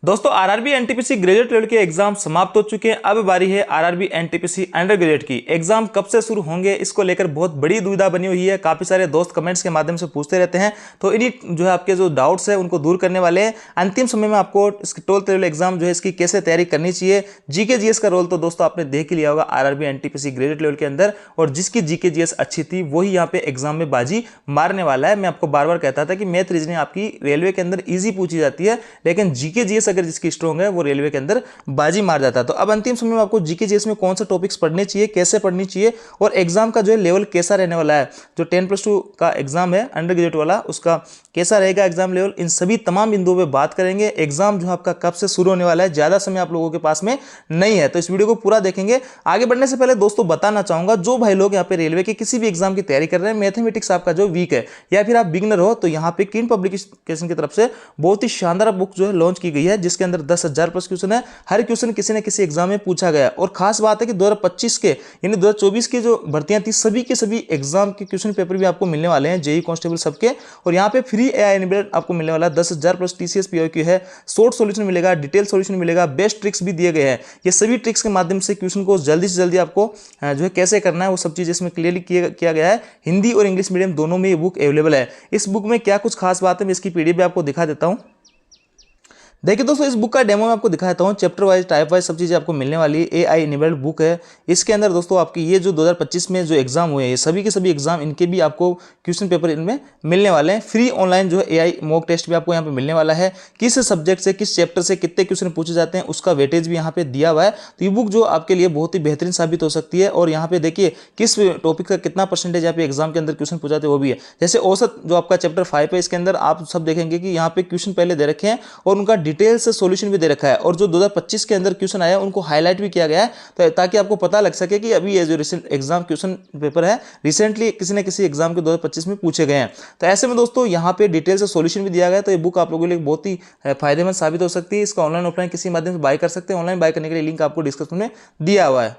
दोस्तों RRB NTPC graduate level के exam समाप्त हो चुके हैं। अब बारी है आरआरबी एनटीपीसी अंडर ग्रेजुएट की। एग्जाम कब से शुरू होंगे इसको लेकर बहुत बड़ी दुविधा बनी हुई है। काफी सारे दोस्त कमेंट्स के माध्यम से पूछते रहते हैं, तो इन्हीं जो है आपके जो डाउट्स है उनको दूर करने वाले हैं। अंतिम समय में आपको इसकी 12th लेवल एग्जाम जो है इसकी कैसे तैयारी करनी चाहिए। जीके जीएस का रोल तो दोस्तों आपने देख ही लिया होगा आरआरबी एनटीपीसी ग्रेजुएट लेवल के अंदर, और जिसकी जीके जीएस अच्छी थी वही यहाँ पे एग्जाम में बाजी मारने वाला है। मैं आपको बार बार कहता था कि मैथ रीजनिंग आपकी रेलवे के अंदर ईजी पूछी जाती है, लेकिन जीके जीएस अगर जिसकी स्ट्रॉन्ग है वो रेलवे के अंदर बाजी मार जाता है। तो अब अंतिम समय में आपको जीके जीएस में कौन से टॉपिक्स पढ़ने चाहिए, कैसे पढ़नी चाहिए, और एग्जाम का जो है लेवल कैसा रहने वाला है। जो 10+2 का एग्जाम है अंडर ग्रेजुएट वाला, उसका कैसा रहेगा एग्जाम लेवल, इन सभी तमाम बिंदुओं पे बात करेंगे। एग्जाम जो आपका कब से शुरू होने वाला है, ज्यादा समय आप लोगों के पास में नहीं है, तो इस वीडियो को पूरा देखेंगे। आगे बढ़ने से पहले दोस्तों बताना चाहूंगा, जो भाई लोग यहाँ पे रेलवे के किसी भी एग्जाम की तैयारी कर रहे हैं, मैथमेटिक्स आपका जो वीक है या फिर आप बिगनर हो, तो यहाँ पे किन पब्लिकेशन की तरफ से बहुत ही शानदार बुक जो है लॉन्च की गई है, जिसके अंदर 10,000 प्लस क्वेश्चन है। हर क्वेश्चन किसी न किसी एग्जाम में पूछा गया, और खास बात है कि 2025 के यानी 2024 की जो भर्तियां थी सभी के सभी एग्जाम के क्वेश्चन पेपर भी आपको मिलने वाले हैं, जेई कांस्टेबल सबके। और यहाँ पे फ्री एआई एनेबल्ड आपको मिलने वाला 10,000 प्लस टीसीएस पीओक्यू है, शॉर्ट सॉल्यूशन मिलेगा, डिटेल सॉल्यूशन मिलेगा, बेस्ट ट्रिक्स भी दिए गए हैं। ये सभी ट्रिक्स के माध्यम से क्वेश्चन को जल्दी से जल्दी आपको जो है कैसे करना है वो सब चीज इसमें क्लियरली किया गया है। हिंदी और इंग्लिश मीडियम दोनों में ये बुक अवेलेबल है। इस बुक में क्या कुछ खास बात है मैं इसकी पीडीएफ भी आपको दिखा देता हूँ। देखिए दोस्तों, इस बुक का डेमो मैं आपको दिखाता हूँ। चैप्टर वाइज, टाइप वाइज सब चीज़ें आपको मिलने वाली है। एआई इनेबल्ड बुक है। इसके अंदर दोस्तों आपकी ये जो 2025 में जो एग्जाम हुए हैं, ये सभी के सभी एग्जाम, इनके भी आपको क्वेश्चन पेपर इनमें मिलने वाले हैं। फ्री ऑनलाइन जो है एआई मॉक टेस्ट भी आपको यहाँ पे मिलने वाला है। किस सब्जेक्ट से, किस चैप्टर से कितने क्वेश्चन पूछे जाते हैं उसका वेटेज भी यहाँ पे दिया हुआ है। तो ये बुक जो आपके लिए बहुत ही बेहतरीन साबित हो सकती है। और यहाँ पे देखिए किस टॉपिक का कितना परसेंटेज यहाँ पे एग्जाम के अंदर क्वेश्चन पूछे जाते हैं वो भी है। जैसे औसत जो आपका चैप्टर 5 है, इसके अंदर आप सब देखेंगे कि यहाँ पे क्वेश्चन पहले दे रखे हैं और उनका डिटेल से सोल्यूशन भी दे रखा है, और जो 2025 के अंदर क्वेश्चन आया उनको हाईलाइट भी किया गया है, तो ताकि आपको पता लग सके कि अभी ये जो रिसेंट एग्जाम क्वेश्चन पेपर है रिसेंटली किसी न किसी एग्जाम के 2025 में पूछे गए हैं। तो ऐसे में दोस्तों यहाँ पे डिटेल से सॉल्यूशन भी दिया गया है। तो ये बुक आप लोगों के लिए बहुत ही फायदेमंद साबित हो सकती है। इसका ऑनलाइन ऑफलाइन किसी माध्यम से बाय कर सकते हैं। ऑनलाइन बाय करने के लिए लिंक आपको डिस्क्रिप्शन में दिया हुआ है।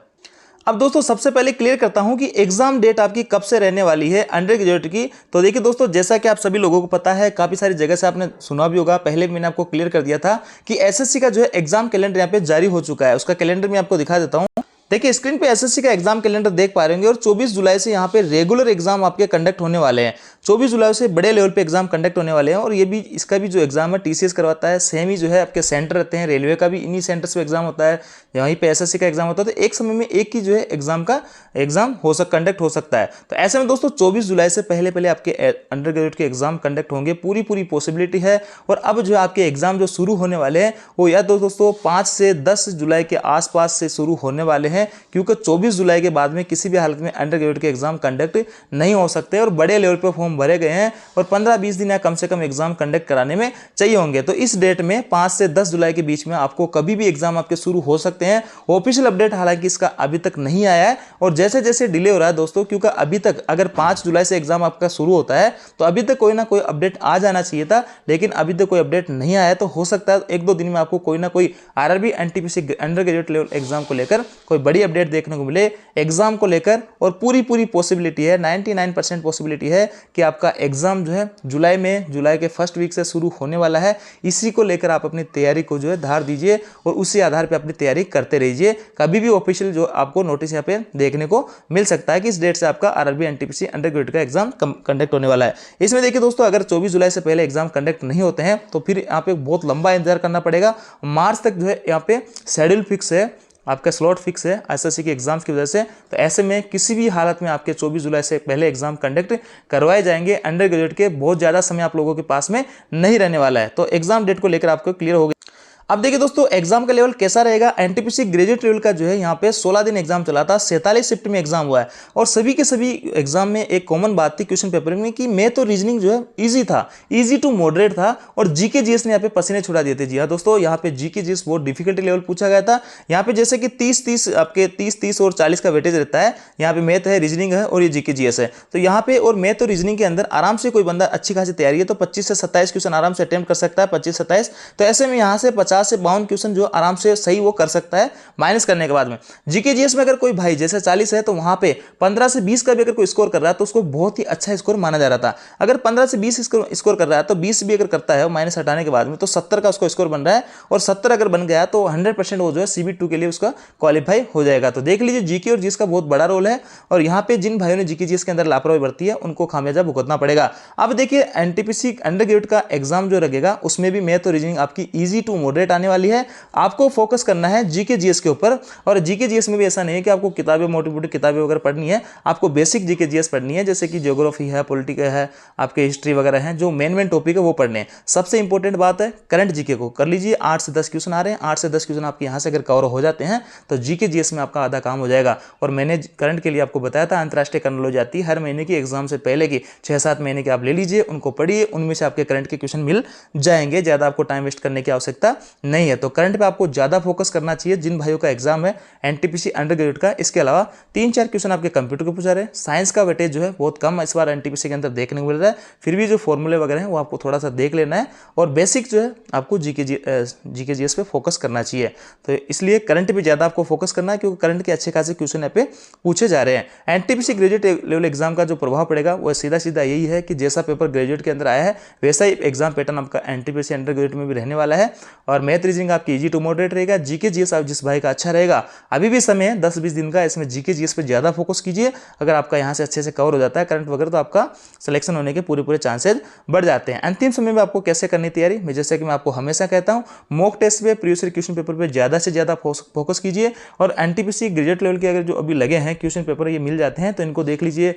अब दोस्तों सबसे पहले क्लियर करता हूं कि एग्जाम डेट आपकी कब से रहने वाली है अंडर ग्रेजुएट की। तो देखिए दोस्तों, जैसा कि आप सभी लोगों को पता है, काफी सारी जगह से आपने सुना भी होगा, पहले भी मैंने आपको क्लियर कर दिया था कि एसएससी का जो है एग्जाम कैलेंडर यहाँ पे जारी हो चुका है। उसका कैलेंडर मैं आपको दिखा देता हूँ। देखिए स्क्रीन पे एसएससी का एग्जाम कैलेंडर देख पा रहे होंगे, और 24 जुलाई से यहाँ पे रेगुलर एग्जाम आपके कंडक्ट होने वाले हैं। 24 जुलाई से बड़े लेवल पे एग्जाम कंडक्ट होने वाले हैं। और ये भी, इसका भी जो एग्जाम है टीसीएस करवाता है, सेम ही जो है आपके सेंटर रहते हैं। रेलवे का भी इन्हीं सेंटर्स पे एग्जाम होता है, वहीं पे एसएससी का एग्जाम होता है। तो एक समय में एक ही जो है एग्जाम कंडक्ट हो सकता है। तो ऐसे में दोस्तों 24 जुलाई से पहले पहले आपके अंडर ग्रेजुएट के एग्जाम कंडक्ट होंगे, पूरी पॉसिबिलिटी है। और अब जो आपके एग्जाम जो शुरू होने वाले हैं वो या तो दोस्तों 5 से 10 जुलाई के आसपास से शुरू होने वाले हैं, क्योंकि 24 जुलाई के बाद में किसी भी हालत में अंडर ग्रेजुएट के एग्जाम कंडक्ट नहीं हो सकते। और बड़े लेवल पर फॉर्म भरे गए हैं, और 15-20 दिन या कम से कम एग्जाम कंडक्ट कराने में चाहिए होंगे। तो इस डेट में 5 से 10 जुलाई के बीच में आपको कभी भी एग्जाम आपके शुरू हो सकते हैं। ऑफिशियल अपडेट हालांकि इसका अभी तक नहीं आया है, और जैसे जैसे डिले हो रहा है दोस्तों, क्योंकि अभी तक अगर 5 जुलाई से एग्जाम आपका शुरू होता है तो अभी तक कोई ना कोई अपडेट आ जाना चाहिए था, लेकिन अभी तक कोई अपडेट नहीं आया है। तो हो सकता है 1-2 दिन में आपको कोई ना कोई RRB NTPC under graduate level exam को लेकर कोई बड़ी अपडेट देखने को मिले एग्जाम को लेकर। और पूरी पॉसिबिलिटी है, 99% पॉसिबिलिटी है कि आपका एग्जाम जो है जुलाई के फर्स्ट वीक से शुरू होने वाला है। इसी को लेकर आप अपनी तैयारी को जो है धार दीजिए, और उसी आधार पे अपनी तैयारी करते रहिए। कभी भी ऑफिशियल जो आपको नोटिस यहाँ पे देखने को मिल सकता है कि इस डेट से आपका आरआरबी एनटीपीसी अंडर ग्रेजुएट का एग्जाम कंडक्ट होने वाला है। इसमें देखिए दोस्तों, अगर 24 जुलाई से पहले एग्जाम कंडक्ट नहीं होते हैं तो फिर यहाँ पे बहुत लंबा इंतजार करना पड़ेगा। मार्च तक जो है यहाँ पे शेड्यूल फिक्स है, आपका स्लॉट फिक्स है एसएससी के एग्जाम्स की वजह से। तो ऐसे में किसी भी हालत में आपके 24 जुलाई से पहले एग्जाम कंडक्ट करवाए जाएंगे अंडर ग्रेजुएट के। बहुत ज़्यादा समय आप लोगों के पास में नहीं रहने वाला है। तो एग्जाम डेट को लेकर आपको क्लियर हो गया। अब देखिए दोस्तों, एग्जाम का लेवल कैसा रहेगा। एनटीपीसी ग्रेजुएट लेवल का जो है यहाँ पे 16 दिन एग्जाम चला था, 47 शिफ्ट में एग्जाम हुआ है। और सभी के सभी एग्जाम में एक कॉमन बात थी क्वेश्चन पेपर में कि मैथ और रीजनिंग जो है इजी था, इजी टू मॉडरेट था, और जीके जीएस ने यहाँ पे पसीने छुड़ा दिए थे। जी हाँ दोस्तों, यहाँ पे जीके जीएस बहुत डिफिकल्टी लेवल पूछा गया था। यहाँ पे जैसे कि 30-30 आपके 30-30 और 40 का वेटेज रहता है। यहाँ पे मैथ है, रीजनिंग है और ये जीके जीएस है। तो यहाँ पे और मैथ और रीजनिंग के अंदर आराम से कोई बंदा अच्छी खासी तैयारी है तो 25 से 27 क्वेश्चन आराम से अटेम्प्ट कर सकता है, 25-27। तो ऐसे में यहाँ से 50 50 से 52 क्वेश्चन जो आराम से सही वो कर सकता है माइनस करने के बाद में। जीके जीएस में अगर कोई भाई जैसे 40 है तो वहां पे 15 से 20 का भी अगर कोई स्कोर कर रहा है तो उसको बहुत ही अच्छा स्कोर माना जा रहा था। अगर 15 से 20 स्कोर कर रहा है तो 20 भी अगर करता है माइनस हटाने के बाद में तो 70 का उसको स्कोर बन रहा है, और 70 अगर बन गया तो 100% वो जो है CB2 के लिए उसका क्वालिफाई हो जाएगा। तो देख लीजिए जीके और जीएस का बहुत बड़ा रोल है, और यहाँ पे जिन भाइयों ने जीके जीएस के अंदर लापरवाही बरती है उनको खामियाजा भुगतना पड़ेगा। अब देखिए एनटीपीसी अंडर ग्रेजुएट का एग्जाम जो लगेगा उसमें भी मैथ और रीजनिंग आपकी इजी टू मॉडरेट आने वाली है। आपको फोकस करना है जीके जीएस के ऊपर, और जीके जीएस में भी ऐसा नहीं है कि आपको किताबें मोटी मोटी किताबें वगैरह पढ़नी है, आपको बेसिक जीके जीएस पढ़नी है, जैसे कि ज्योग्राफी है, पॉलिटिकल है, आपके हिस्ट्री वगैरह है, जो मेन टॉपिक है वो पढ़ने हैं। सबसे इंपॉर्टेंट बात है करंट जीके को कर लीजिए। 8 से 10 क्वेश्चन आ रहे हैं, 8 से 10 क्वेश्चन आपके यहाँ से अगर कवर हो जाते हैं तो जीके जीएस में आपका आधा काम हो जाएगा। और मैंने करंट के लिए आपको बताया था अंतरराष्ट्रीय क्रॉनोलॉजी आती है हर महीने की, एग्जाम से पहले की 6-7 महीने के आप ले लीजिए, उनको पढ़िए, उनमें से आपके करंट के क्वेश्चन मिल जाएंगे। ज़्यादा आपको टाइम वेस्ट करने की आवश्यकता नहीं है। तो करंट पे आपको ज़्यादा फोकस करना चाहिए जिन भाइयों का एग्जाम है एनटीपीसी अंडर ग्रेजुएट का। इसके अलावा 3-4 क्वेश्चन आपके कंप्यूटर को पूछा रहे हैं। साइंस का वेटेज जो है बहुत कम इस बार एनटीपीसी के अंदर देखने को मिल रहा है, फिर भी जो फॉर्मूले वगैरह हैं वो आपको थोड़ा सा देख लेना है, और बेसिक जो है आपको जीके जीएस पे फोकस करना चाहिए। तो इसलिए करंट पे ज़्यादा आपको फोकस करना है, क्योंकि करंट के अच्छे खासे क्वेश्चन यहाँ पे पूछे जा रहे हैं। एनटीपीसी ग्रेजुएट लेवल एग्जाम का जो प्रभाव पड़ेगा वो सीधा सीधा यही है कि जैसा पेपर ग्रेजुएट के अंदर आया है वैसा ही एग्जाम पैटर्न आपका एनटीपीसी अंडर ग्रेजुएट में भी रहने वाला है। और मैथ रीजनिंग आपकी इजी टू मॉडरेट रहेगा। जीके जीएस आप जिस भाई का अच्छा रहेगा, अभी भी समय है 10-20 दिन का, इसमें जीके जीएस पे ज़्यादा फोकस कीजिए। अगर आपका यहाँ से अच्छे से कवर हो जाता है करंट वगैरह तो आपका सिलेक्शन होने के पूरे चांसेज बढ़ जाते हैं। अंतिम समय में आपको कैसे करनी तैयारी, मैं जैसे कि मैं आपको हमेशा कहता हूँ मॉक टेस्ट पे, प्रीवियस ईयर क्वेश्चन पेपर पे ज़्यादा से ज़्यादा फोकस कीजिए। और एनटीपीसी ग्रेजुएट लेवल के अगर जो अभी लगे हैं क्वेश्चन पेपर ये मिल जाते हैं तो इनको देख लीजिए,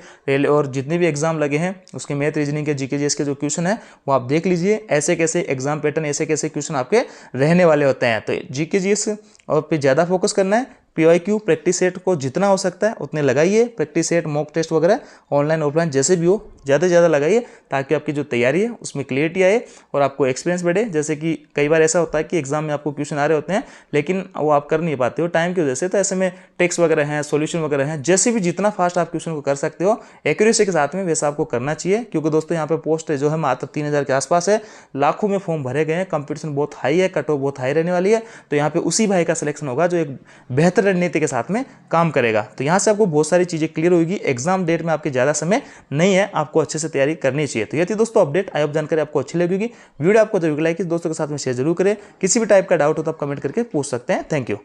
और जितने भी एग्जाम लगे हैं उसके मैथ रीजनिंग के जीके जीएस के जो क्वेश्चन है वो आप देख लीजिए। ऐसे कैसे एग्जाम पैटर्न, ऐसे कैसे क्वेश्चन आपके रहने वाले होते हैं। तो जीके जीएस और पे ज़्यादा फोकस करना है। PYQ प्रैक्टिस सेट को जितना हो सकता है उतने लगाइए। प्रैक्टिस सेट, मॉक टेस्ट वगैरह ऑनलाइन ऑफलाइन जैसे भी हो ज़्यादा से ज़्यादा लगाइए, ताकि आपकी जो तैयारी है उसमें क्लियरिटी आए और आपको एक्सपीरियंस बढ़े। जैसे कि कई बार ऐसा होता है कि एग्जाम में आपको क्वेश्चन आ रहे होते हैं लेकिन वो आप कर नहीं पाते हो टाइम की वजह से, तो ऐसे में टेक्स्ट वगैरह हैं, सॉल्यूशन वगैरह हैं, जैसे भी जितना फास्ट आप क्वेश्चन को कर सकते हो एक्यूरेसी के साथ में वैसा आपको करना चाहिए। क्योंकि दोस्तों यहाँ पे पोस्ट जो है मात्र 3000 के आसपास है, लाखों में फॉर्म भरे गए हैं, कंपटीशन बहुत हाई है, कट ऑफ बहुत हाई रहने वाली है। तो यहाँ पे उसी भाई का सिलेक्शन होगा जो एक बेहतर रणनीति के साथ में काम करेगा। तो यहाँ से आपको बहुत सारी चीजें क्लियर होगी। एग्जाम डेट में आपके ज्यादा समय नहीं है, आपको अच्छे से तैयारी करनी चाहिए। तो ये थी दोस्तों अपडेट। आई होप जानकारी आपको अच्छी लगेगी। वीडियो आपको जरूर लाइक, दोस्तों के साथ में शेयर जरूर करें। किसी भी टाइप का डाउट हो तो आप कमेंट करके पूछ सकते हैं। Thank you.